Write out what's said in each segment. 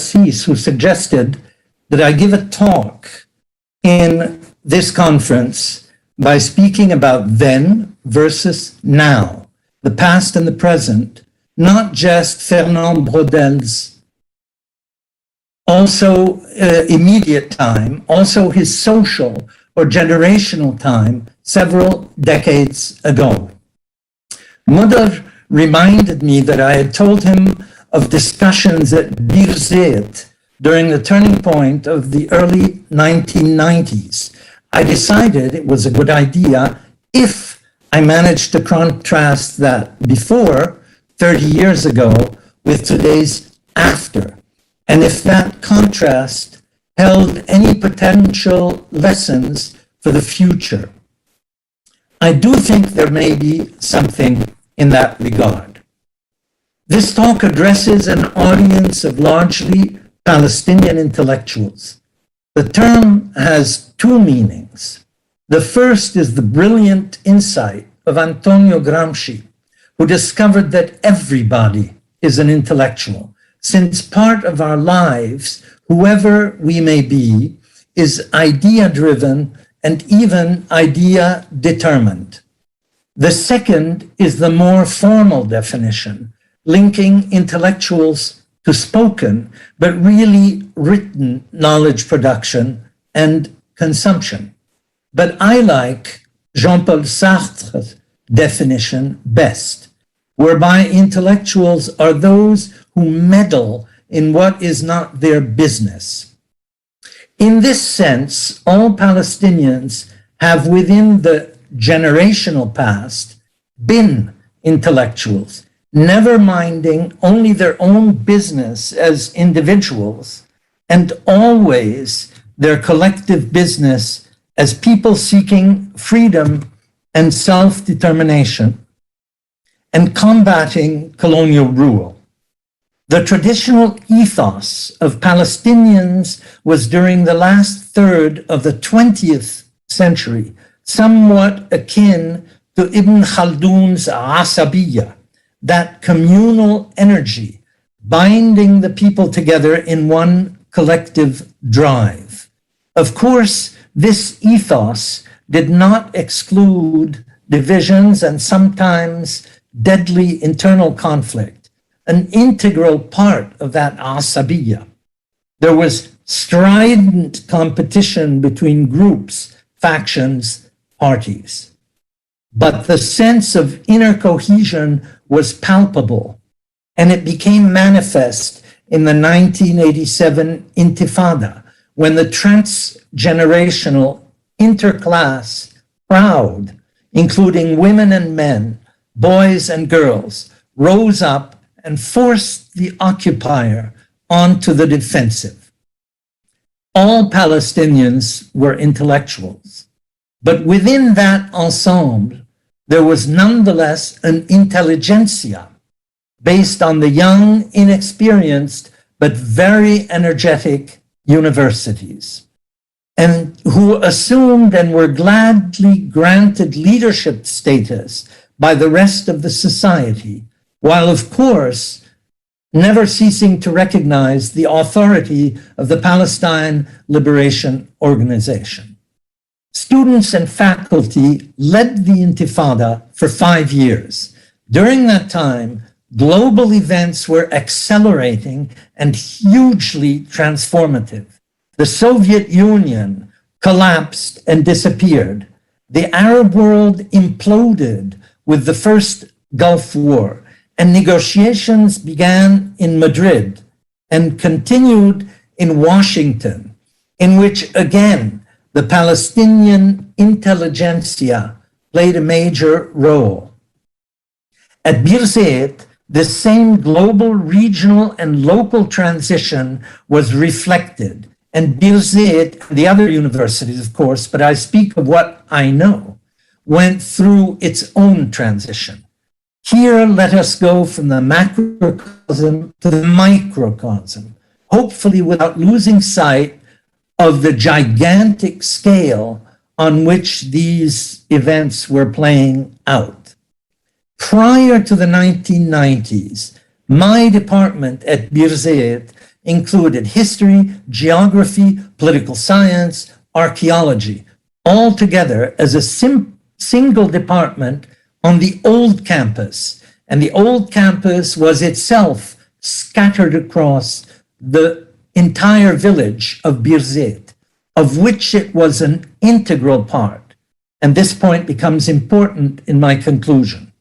Assis, who suggested that I give a talk in this conference by speaking about then versus now, the past and the present, not just Fernand Braudel's also immediate time, also his social or generational time several decades ago. Mudar reminded me that I had told him of discussions at Birzeit during the turning point of the early 1990s. I decided it was a good idea if I managed to contrast that before 30 years ago with today's after, and if that contrast held any potential lessons for the future. I do think there may be something in that regard. This talk addresses an audience of largely Palestinian intellectuals. The term has two meanings. The first is the brilliant insight of Antonio Gramsci, who discovered that everybody is an intellectual, since part of our lives, whoever we may be, is idea-driven and even idea-determined. The second is the more formal definition, linking intellectuals to spoken, but really written knowledge production and consumption. But I like Jean-Paul Sartre's definition best, whereby intellectuals are those who meddle in what is not their business. In this sense, all Palestinians have within the generational past been intellectuals, never minding only their own business as individuals, and always their collective business as people seeking freedom and self-determination and combating colonial rule. The traditional ethos of Palestinians was during the last third of the 20th century, somewhat akin to Ibn Khaldun's asabiya, that communal energy binding the people together in one collective drive. Of course, this ethos did not exclude divisions and sometimes deadly internal conflict, an integral part of that asabiya. There was strident competition between groups, factions, parties. But the sense of inner cohesion was palpable, and it became manifest in the 1987 intifada, when the transgenerational interclass crowd, including women and men, boys and girls, rose up and forced the occupier onto the defensive. All Palestinians were intellectuals, but within that ensemble, there was nonetheless an intelligentsia based on the young, inexperienced, but very energetic universities, and who assumed and were gladly granted leadership status by the rest of the society, while of course never ceasing to recognize the authority of the Palestine Liberation Organization. Students and faculty led the Intifada for 5 years. During that time, global events were accelerating and hugely transformative. The Soviet Union collapsed and disappeared. The Arab world imploded with the first Gulf War, and negotiations began in Madrid and continued in Washington, in which again, the Palestinian intelligentsia played a major role. At Birzeit, the same global, regional, and local transition was reflected. And Birzeit, and the other universities, of course, but I speak of what I know, went through its own transition. Here, let us go from the macrocosm to the microcosm, hopefully without losing sight of the gigantic scale on which these events were playing out. Prior to the 1990s, my department at Birzeit included history, geography, political science, archaeology, all together as a single department on the old campus. And the old campus was itself scattered across the entire village of Birzeit, of which it was an integral part. And this point becomes important in my conclusion.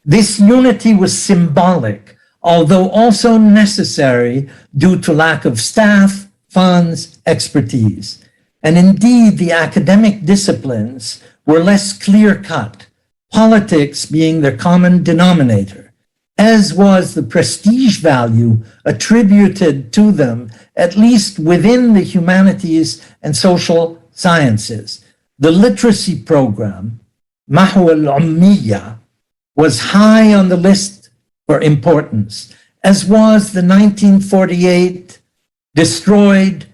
This unity was symbolic, although also necessary due to lack of staff, funds, expertise. And indeed, the academic disciplines were less clear-cut, politics being their common denominator, as was the prestige value attributed to them, at least within the humanities and social sciences. The literacy program, Mahwa al-Ummiya, was high on the list for importance, as was the 1948 destroyed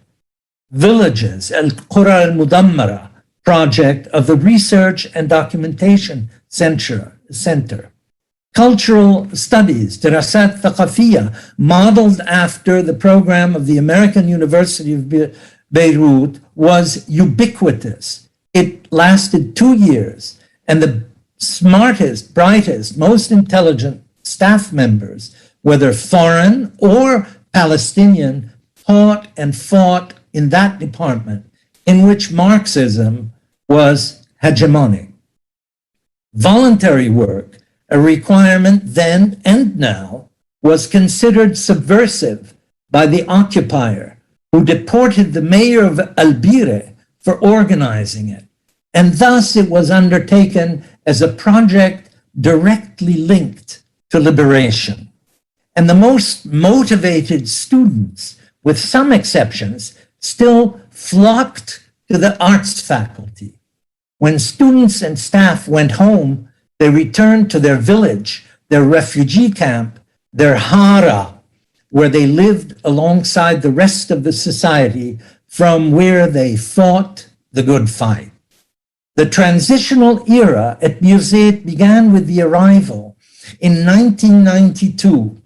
villages, Al-Qura al-Mudammara project of the Research and Documentation Center. Cultural studies, Dirasat Thaqafiyya, modeled after the program of the American University of Beirut, was ubiquitous. It lasted 2 years, and the smartest, brightest, most intelligent staff members, whether foreign or Palestinian, taught and fought in that department in which Marxism was hegemonic. Voluntary work, a requirement then and now, was considered subversive by the occupier, who deported the mayor of Al-Bire for organizing it. And thus it was undertaken as a project directly linked to liberation. And the most motivated students, with some exceptions, still flocked to the arts faculty. When students and staff went home, they returned to their village, their refugee camp, their hara, where they lived alongside the rest of the society from where they fought the good fight. The transitional era at Birzeit began with the arrival in 1992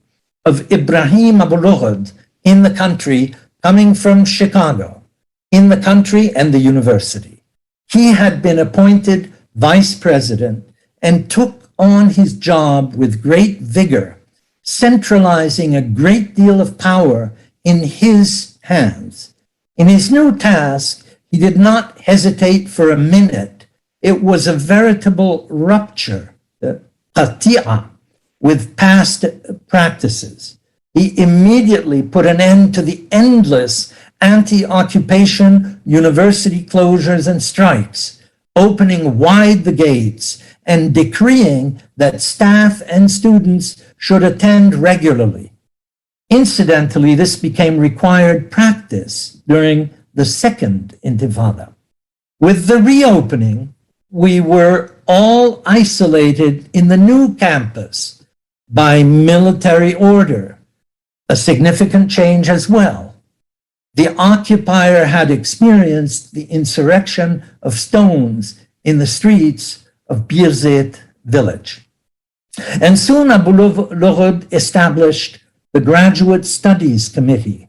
of Ibrahim Abu-Lughod in the country, coming from Chicago, in the country and the university. He had been appointed vice president and took on his job with great vigor, centralizing a great deal of power in his hands. In his new task, he did not hesitate for a minute. It was a veritable rupture, qati'a, with past practices. He immediately put an end to the endless anti-occupation university closures and strikes, opening wide the gates and decreeing that staff and students should attend regularly. Incidentally, this became required practice during the second intifada. With the reopening, we were all isolated in the new campus by military order, a significant change as well. The occupier had experienced the insurrection of stones in the streets of Birzeit village. And soon Abu-Lughod established the Graduate Studies Committee,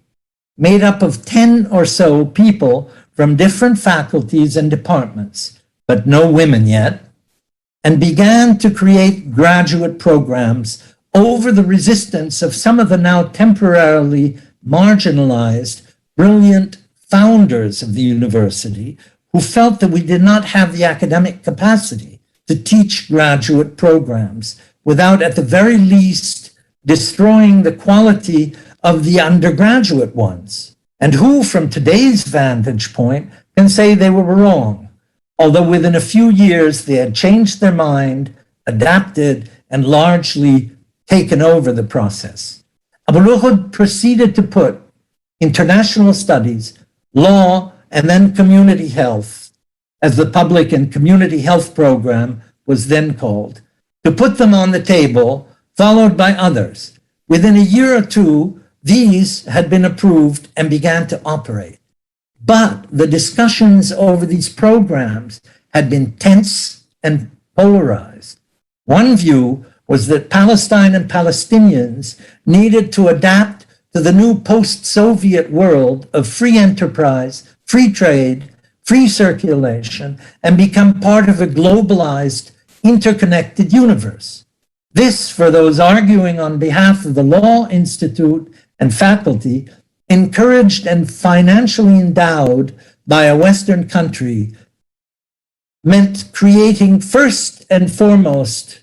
made up of 10 or so people from different faculties and departments, but no women yet, and began to create graduate programs over the resistance of some of the now temporarily marginalized, brilliant founders of the university who felt that we did not have the academic capacity to teach graduate programs without, at the very least, destroying the quality of the undergraduate ones, and who, from today's vantage point, can say they were wrong, although within a few years they had changed their mind, adapted, and largely taken over the process. Abu-Lughod proceeded to put international studies, law, and then community health, as the public and community health program was then called, to put them on the table, followed by others. Within a year or two, these had been approved and began to operate. But the discussions over these programs had been tense and polarized. One view was that Palestine and Palestinians needed to adapt to the new post-Soviet world of free enterprise, free trade, free circulation, and become part of a globalized, interconnected universe. This, for those arguing on behalf of the Law Institute and faculty, encouraged and financially endowed by a Western country, meant creating first and foremost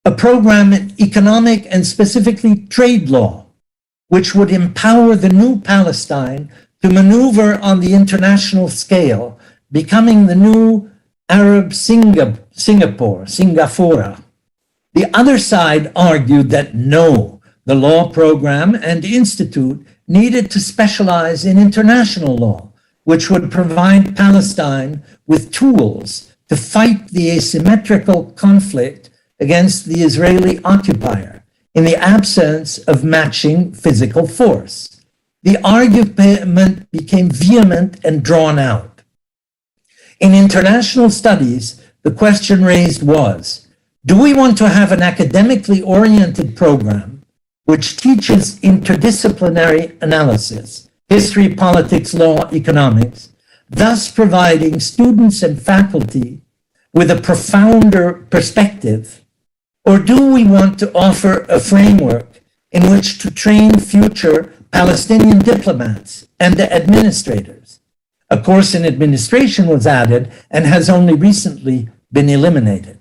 a program in economic and specifically trade law, which would empower the new Palestine to maneuver on the international scale, becoming the new Arab Singapore. The other side argued that no, the law program and institute needed to specialize in international law, which would provide Palestine with tools to fight the asymmetrical conflict against the Israeli occupier in the absence of matching physical force. The argument became vehement and drawn out. In international studies, the question raised was, do we want to have an academically oriented program which teaches interdisciplinary analysis, history, politics, law, economics, thus providing students and faculty with a profounder perspective? Or do we want to offer a framework in which to train future Palestinian diplomats and administrators? A course in administration was added and has only recently been eliminated.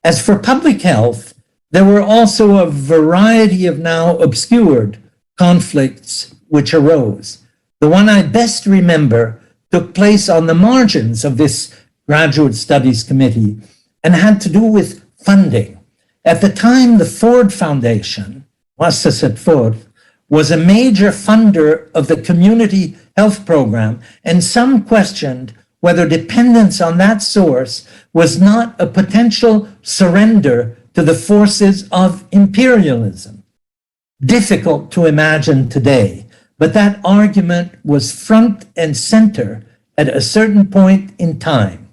As for public health, there were also a variety of now obscured conflicts which arose. The one I best remember took place on the margins of this graduate studies committee and had to do with funding. At the time, the Ford Foundation, Muassasat Ford, was a major funder of the community health program, and some questioned whether dependence on that source was not a potential surrender to the forces of imperialism. Difficult to imagine today, but that argument was front and center at a certain point in time.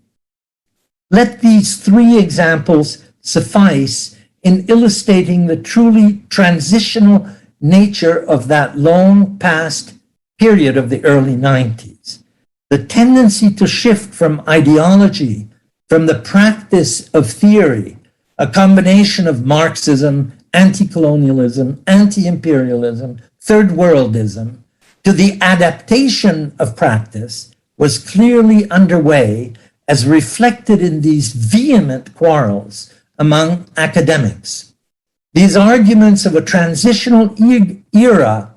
Let these three examples suffice in illustrating the truly transitional nature of that long past period of the early 90s. The tendency to shift from ideology, from the practice of theory, a combination of Marxism, anti-colonialism, anti-imperialism, third worldism, to the adaptation of practice was clearly underway, as reflected in these vehement quarrels among academics. These arguments of a transitional era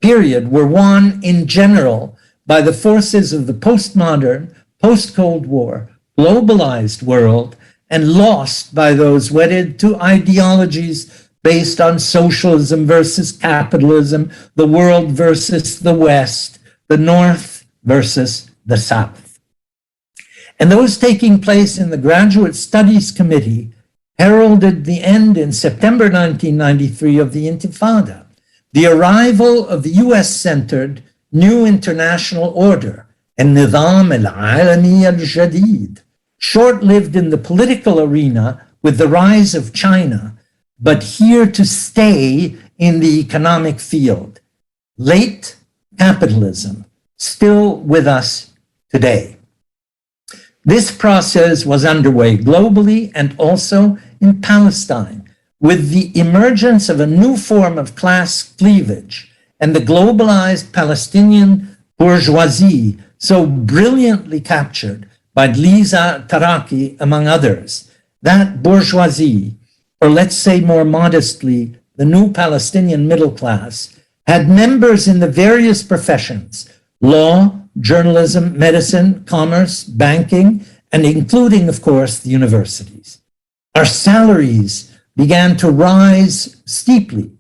period were won in general by the forces of the postmodern, post-Cold War, globalized world, and lost by those wedded to ideologies based on socialism versus capitalism, the world versus the West, the North versus the South. And those taking place in the Graduate Studies Committee heralded the end in September 1993 of the Intifada, the arrival of the US-centered new international order, النظام العالمي الجديد, short-lived in the political arena with the rise of China, but here to stay in the economic field. Late capitalism, still with us today. This process was underway globally and also in Palestine, with the emergence of a new form of class cleavage and the globalized Palestinian bourgeoisie, so brilliantly captured by Liza Taraki, among others. That bourgeoisie, or let's say more modestly, the new Palestinian middle class, had members in the various professions, law, journalism, medicine, commerce, banking, and including, of course, the universities. Our salaries began to rise steeply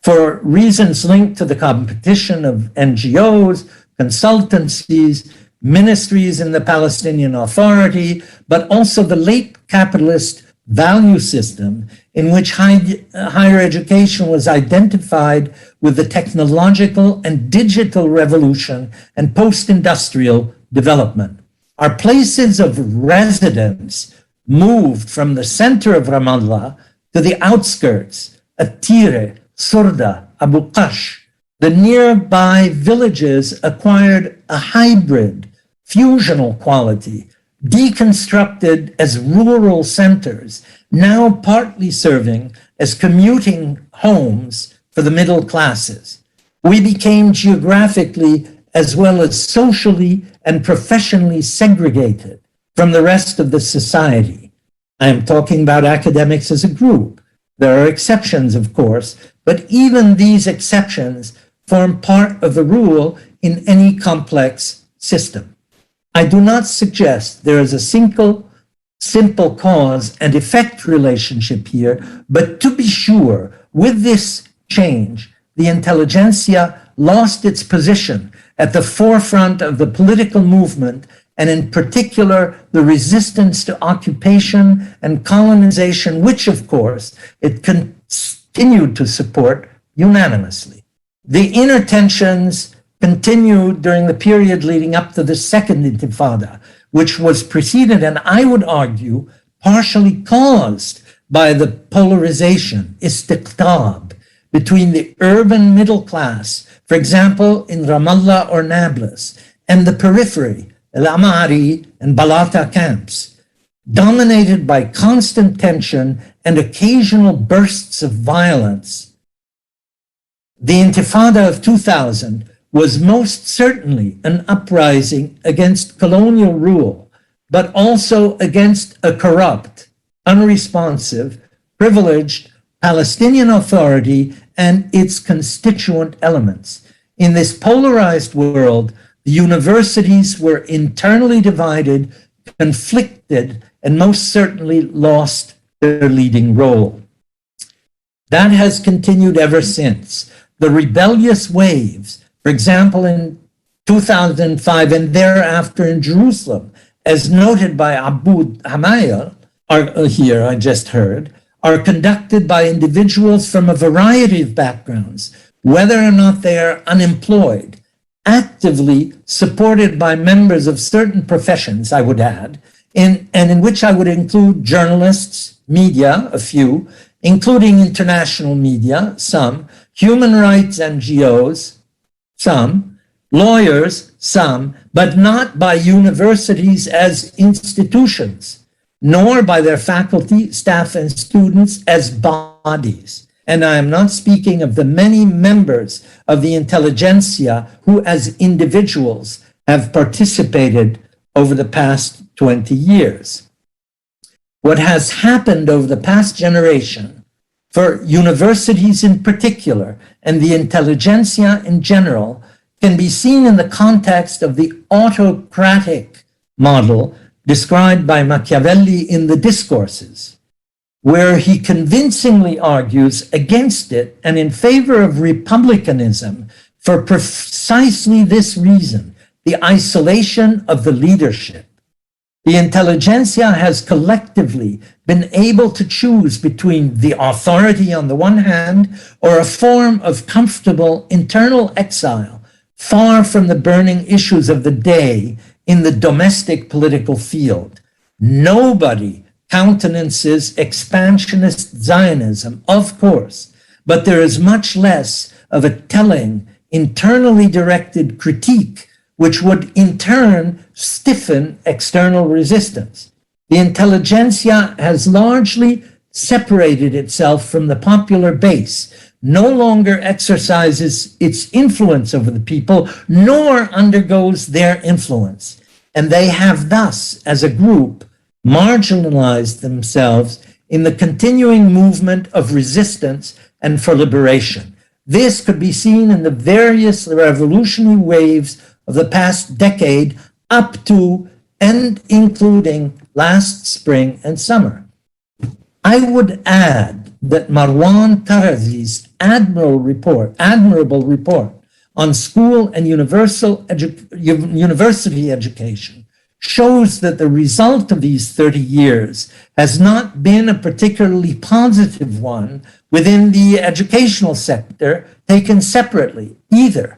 for reasons linked to the competition of NGOs, consultancies, ministries in the Palestinian Authority, but also the late capitalist value system in which higher education was identified with the technological and digital revolution and post-industrial development. Our places of residence moved from the center of Ramallah to the outskirts, Atire, Surda, Abu Qash, the nearby villages acquired a hybrid, fusional quality, deconstructed as rural centers, now partly serving as commuting homes for the middle classes. We became geographically as well as socially and professionally segregated from the rest of the society. I am talking about academics as a group. There are exceptions, of course, but even these exceptions form part of the rule in any complex system. I do not suggest there is a simple cause and effect relationship here, but to be sure, with this change, the intelligentsia lost its position at the forefront of the political movement, and in particular, the resistance to occupation and colonization, which, of course, it continued to support unanimously. The inner tensions continued during the period leading up to the second intifada, which was preceded, and I would argue, partially caused by the polarization, istiqtab, between the urban middle class, for example, in Ramallah or Nablus, and the periphery, Al-Amari and Balata camps, dominated by constant tension and occasional bursts of violence. The Intifada of 2000 was most certainly an uprising against colonial rule, but also against a corrupt, unresponsive, privileged Palestinian Authority and its constituent elements. In this polarized world, the universities were internally divided, conflicted, and most certainly lost their leading role. That has continued ever since. The rebellious waves, for example, in 2005 and thereafter in Jerusalem, as noted by Aboud Hamayel, here I just heard, are conducted by individuals from a variety of backgrounds, whether or not they are unemployed, actively supported by members of certain professions, I would add, and in which I would include journalists, media, a few, including international media, some, human rights NGOs, some, lawyers, some, but not by universities as institutions, nor by their faculty, staff, and students as bodies. And I am not speaking of the many members of the intelligentsia who as individuals have participated over the past 20 years. What has happened over the past generation for universities in particular and the intelligentsia in general can be seen in the context of the autocratic model described by Machiavelli in the Discourses, where he convincingly argues against it and in favor of republicanism for precisely this reason, the isolation of the leadership. The intelligentsia has collectively been able to choose between the authority on the one hand or a form of comfortable internal exile, far from the burning issues of the day in the domestic political field. Nobody countenances expansionist Zionism, of course, but there is much less of a telling, internally directed critique, which would in turn stiffen external resistance. The intelligentsia has largely separated itself from the popular base, no longer exercises its influence over the people, nor undergoes their influence. And they have thus, as a group, marginalized themselves in the continuing movement of resistance and for liberation. This could be seen in the various revolutionary waves of the past decade up to and including last spring and summer. I would add that Marwan Tarazi's admirable report on school and university education shows that the result of these 30 years has not been a particularly positive one within the educational sector taken separately either.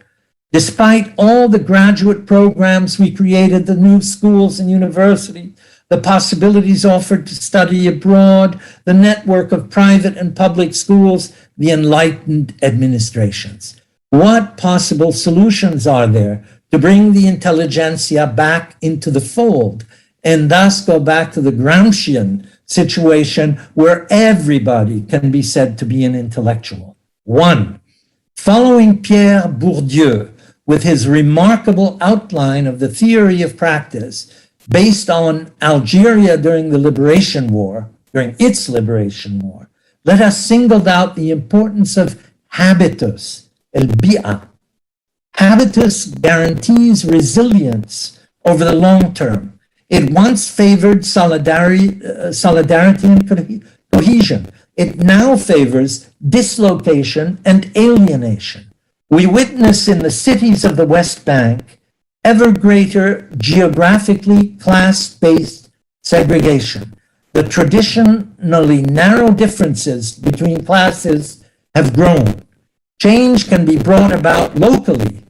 Despite all the graduate programs we created, the new schools and universities, the possibilities offered to study abroad, the network of private and public schools, the enlightened administrations. What possible solutions are there to bring the intelligentsia back into the fold and thus go back to the Gramscian situation where everybody can be said to be an intellectual? One, following Pierre Bourdieu with his remarkable outline of the theory of practice based on Algeria during the liberation war, during its liberation war, let us single out the importance of habitus, el-bi'a. Habitus guarantees resilience over the long term. It once favored solidarity and cohesion. It now favors dislocation and alienation. We witness in the cities of the West Bank ever greater geographically class-based segregation. The traditionally narrow differences between classes have grown. Change can be brought about locally,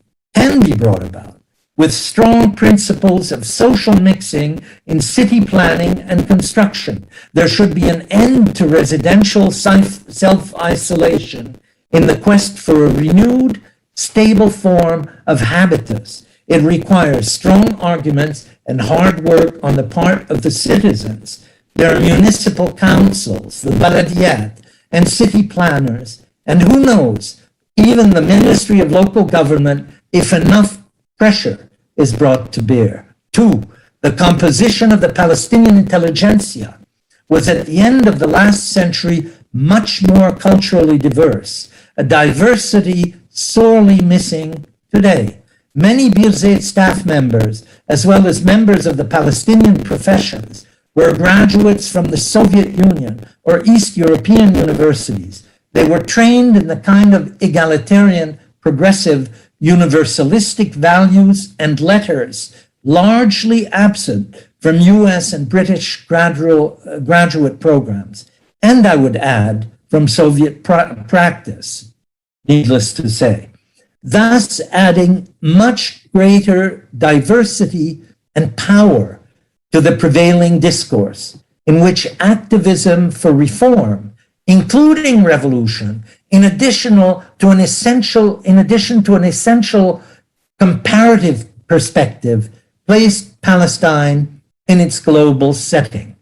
with strong principles of social mixing in city planning and construction. There should be an end to residential self-isolation in the quest for a renewed, stable form of habitus. It requires strong arguments and hard work on the part of the citizens. There are municipal councils, the baladiyat, and city planners, and who knows, even the Ministry of Local Government, if enough pressure is brought to bear. Two, the composition of the Palestinian intelligentsia was at the end of the last century much more culturally diverse, a diversity sorely missing today. Many Birzeit staff members, as well as members of the Palestinian professions, were graduates from the Soviet Union or East European universities. They were trained in the kind of egalitarian, progressive, universalistic values and letters largely absent from US and British graduate programs, and I would add, from Soviet practice, needless to say, thus adding much greater diversity and power to the prevailing discourse, in which activism for reform, including revolution, in addition to an essential comparative perspective, placed Palestine in its global setting.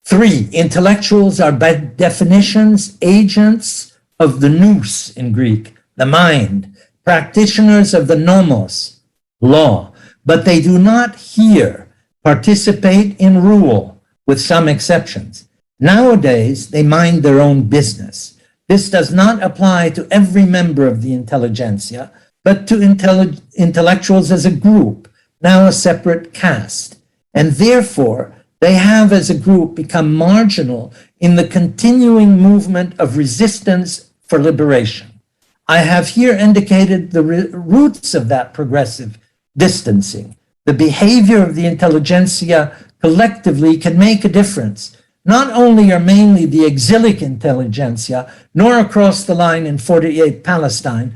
Three, intellectuals are by definitions agents of the nous in Greek, the mind, practitioners of the nomos, law, but they do not here participate in rule, with some exceptions. Nowadays, they mind their own business. This does not apply to every member of the intelligentsia, but to intellectuals as a group, now a separate caste. And therefore, they have as a group become marginal in the continuing movement of resistance for liberation. I have here indicated the roots of that progressive distancing. The behavior of the intelligentsia collectively can make a difference. Not only are mainly the exilic intelligentsia, nor across the line in 48 Palestine,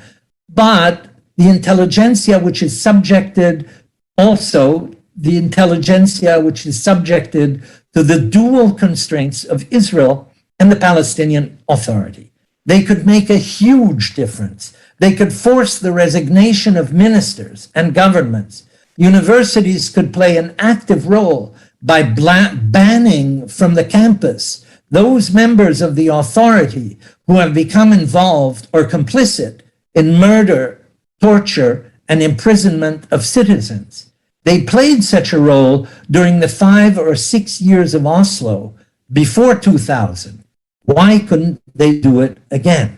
but the intelligentsia which is subjected also, the intelligentsia which is subjected to the dual constraints of Israel and the Palestinian Authority. They could make a huge difference. They could force the resignation of ministers and governments. Universities could play an active role by banning from the campus those members of the authority who have become involved or complicit in murder, torture, and imprisonment of citizens. They played such a role during the 5 or 6 years of Oslo before 2000. Why couldn't they do it again?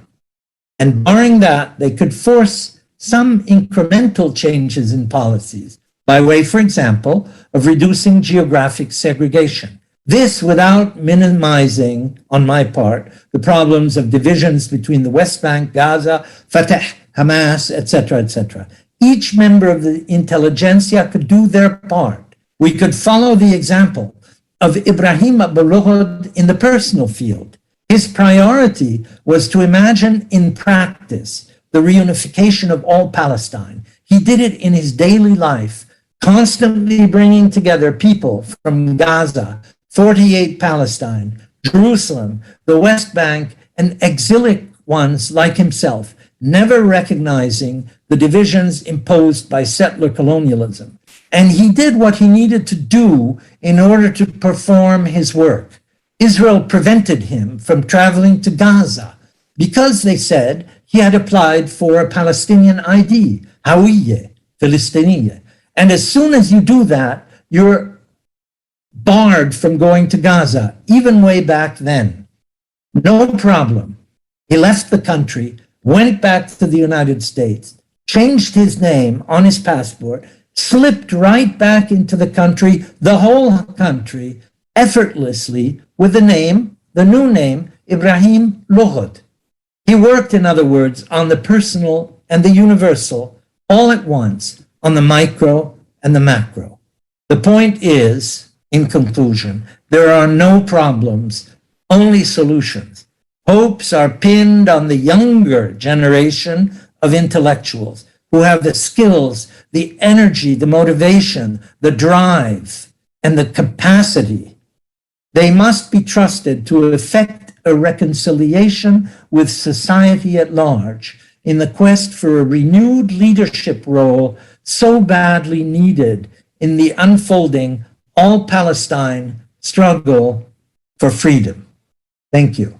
And barring that, they could force some incremental changes in policies by way, for example, of reducing geographic segregation. This without minimizing, on my part, the problems of divisions between the West Bank, Gaza, Fatah, Hamas, etc., etc. Each member of the intelligentsia could do their part. We could follow the example of Ibrahim Abu-Lughod in the personal field. His priority was to imagine in practice the reunification of all Palestine. He did it in his daily life, constantly bringing together people from Gaza, 48 Palestine, Jerusalem, the West Bank, and exilic ones like himself, never recognizing the divisions imposed by settler colonialism. And he did what he needed to do in order to perform his work. Israel prevented him from traveling to Gaza because, they said, he had applied for a Palestinian ID, Hawiyya, Palestinian. And as soon as you do that, you're barred from going to Gaza, even way back then. No problem. He left the country, went back to the United States, changed his name on his passport, slipped right back into the country, the whole country, effortlessly, with the name, the new name, Ibrahim Lohud. He worked, in other words, on the personal and the universal all at once, on the micro and the macro. The point is, in conclusion, there are no problems, only solutions. Hopes are pinned on the younger generation of intellectuals who have the skills, the energy, the motivation, the drive, and the capacity. They must be trusted to effect a reconciliation with society at large in the quest for a renewed leadership role so badly needed in the unfolding all-Palestine struggle for freedom. Thank you.